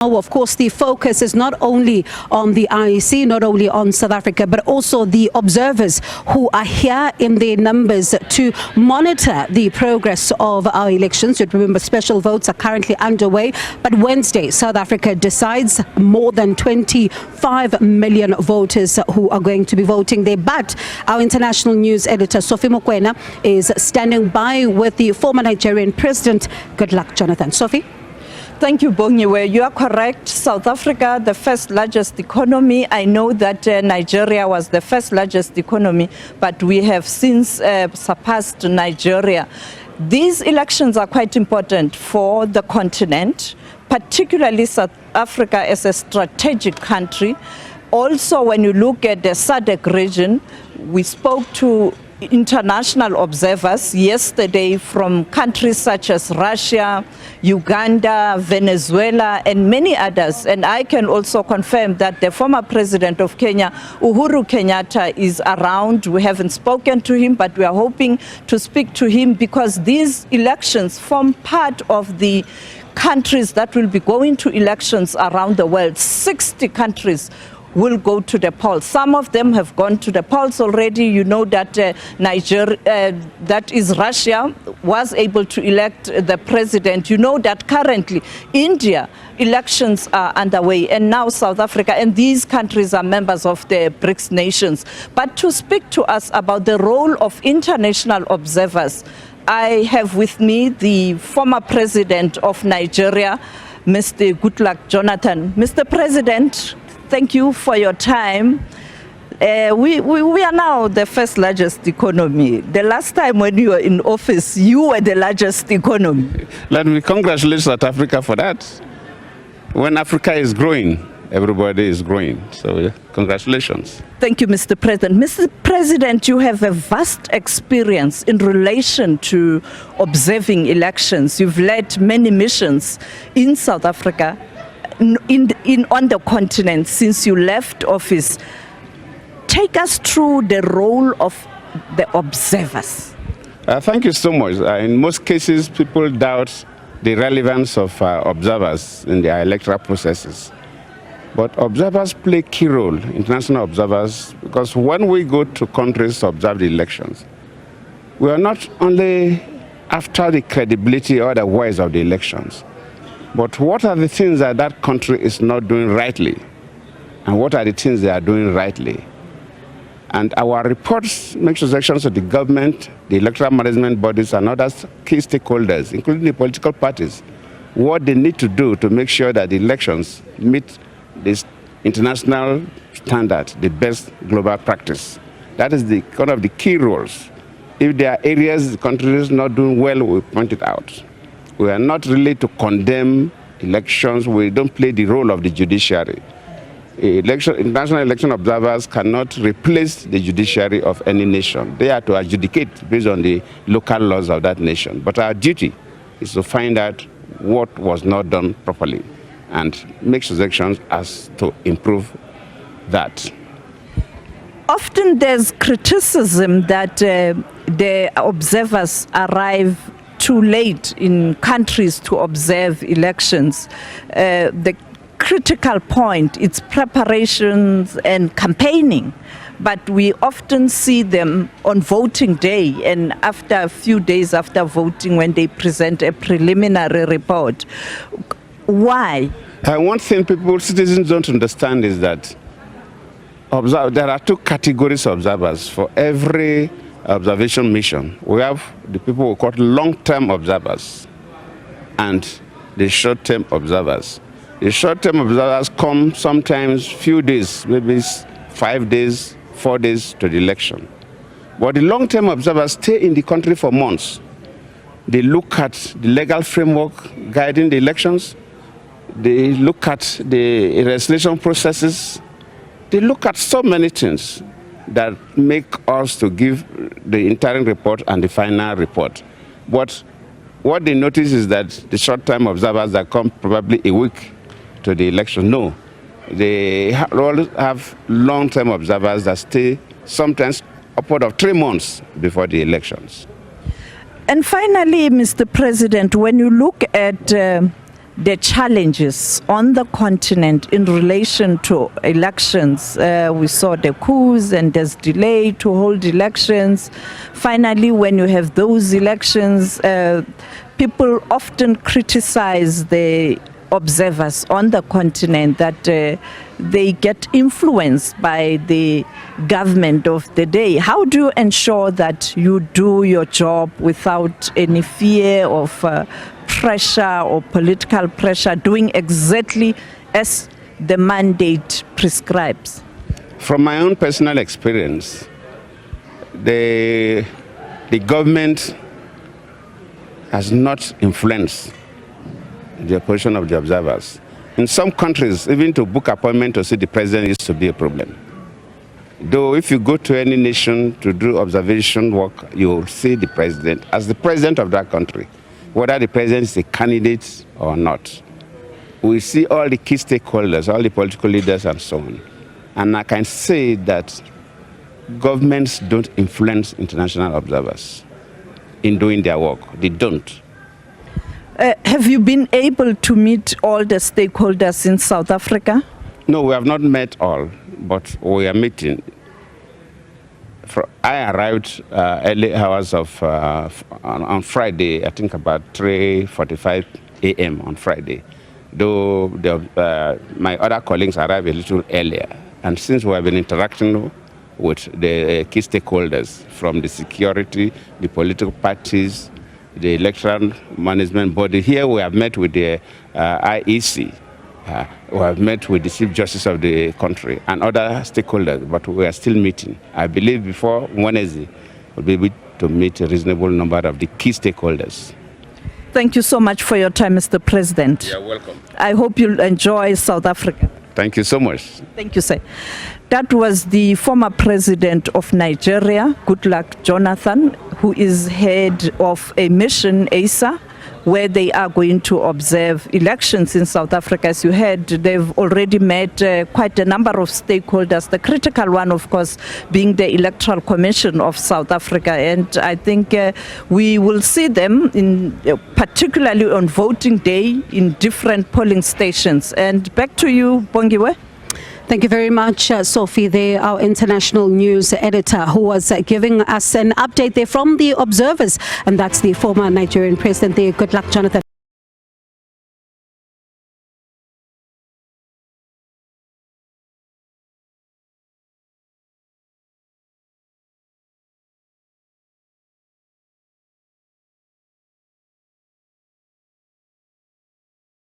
Of course, the focus is not only on the IEC, not only on South Africa, but also the observers who are here in their numbers to monitor the progress of our elections. You remember, special votes are currently underway, but Wednesday, South Africa decides more than 25 million voters who are going to be voting there. But our international news editor, Sophie Mokoena, is standing by with the former Nigerian president, Goodluck Jonathan. Sophie? Thank you, Bongiwe. You are correct. South Africa, the first largest economy. I know that Nigeria was the first largest economy, but we have since surpassed Nigeria. These elections are quite important for the continent, particularly South Africa as a strategic country. Also, when you look at the SADC region, we spoke to international observers yesterday from countries such as Russia, Uganda, Venezuela, and many others. And I can also confirm that the former president of Kenya, Uhuru Kenyatta, is around. We haven't spoken to him, but we are hoping to speak to him because these elections form part of the countries that will be going to elections around the world. 60 countries will go to the polls. Some of them have gone to the polls already. You know that that is Russia, was able to elect the president. You know that currently India elections are underway, and now South Africa, and these countries are members of the BRICS nations. But to speak to us about the role of international observers, I have with me the former president of Nigeria, Mr. Goodluck Jonathan. Mr. President, thank you for your time. We are now the first largest economy. The last time when you were in office, you were the largest economy. Let me congratulate South Africa for that. When Africa is growing, everybody is growing. So congratulations. Thank you, Mr. President. Mr. President, you have a vast experience in relation to observing elections. You've led many missions in South Africa, on the continent since you left office. Take us through the role of the observers. Thank you so much. In most cases, people doubt the relevance of observers in their electoral processes. But observers play a key role, international observers, because when we go to countries to observe the elections, we are not only after the credibility or the voice of the elections, but what are the things that that country is not doing rightly? And what are the things they are doing rightly? And our reports make suggestions to the government, the electoral management bodies, and other key stakeholders, including the political parties, what they need to do to make sure that the elections meet this international standard, the best global practice. That is one of the key roles. If there are areas the country is not doing well, we point it out. We are not really to condemn elections. We don't play the role of the judiciary. International election observers cannot replace the judiciary of any nation. They are to adjudicate based on the local laws of that nation. But our duty is to find out what was not done properly and make suggestions as to improve that. Often there's criticism that the observers arrive too late in countries to observe elections. The critical point is preparations and campaigning, but we often see them on voting day and after a few days after voting when they present a preliminary report. Why? One thing citizens don't understand is that there are two categories of observers for every observation mission. We have the people who call long-term observers and the short-term observers. The short-term observers come sometimes few days, maybe 5 days, 4 days to the election. But the long-term observers stay in the country for months. They look at the legal framework guiding the elections. They look at the legislation processes. They look at so many things that make us to give the interim report and the final report. But what they notice is that the short-term observers that come probably a week to the election, no. They all have long-term observers that stay sometimes upward of 3 months before the elections. And finally, Mr. President, when you look at the challenges on the continent in relation to elections. We saw the coups and there's delay to hold elections. Finally, when you have those elections, people often criticize the observers on the continent that they get influenced by the government of the day. How do you ensure that you do your job without any fear of pressure or political pressure, doing exactly as the mandate prescribes? From my own personal experience, the government has not influenced the opposition of the observers. In some countries, even to book appointment to see the president used to be a problem. Though if you go to any nation to do observation work, you will see the president as the president of that country, whether the president is a candidate or not. We see all the key stakeholders, all the political leaders and so on. And I can say that governments don't influence international observers in doing their work. They don't. Have you been able to meet all the stakeholders in South Africa? No, we have not met all, but we are meeting. I arrived early hours of on Friday, I think about 3:45 a.m. on Friday, though my other colleagues arrived a little earlier. And since we have been interacting with the key stakeholders from the security, the political parties, the electoral management body, here we have met with the IEC. We have met with the Chief Justice of the country and other stakeholders, but we are still meeting. I believe before Wednesday, we'll be able to meet a reasonable number of the key stakeholders. Thank you so much for your time, Mr. President. You're welcome. I hope you'll enjoy South Africa. Thank you so much. Thank you, sir. That was the former president of Nigeria, Goodluck Jonathan, who is head of a mission, ASA, where they are going to observe elections in South Africa. As you heard, they've already met quite a number of stakeholders, the critical one, of course, being the Electoral Commission of South Africa. And I think we will see them, particularly on voting day, in different polling stations. And back to you, Bongiwe. Thank you very much, Sophie, there, our international news editor, who was giving us an update there from the observers. And that's the former Nigerian president there, Goodluck Jonathan.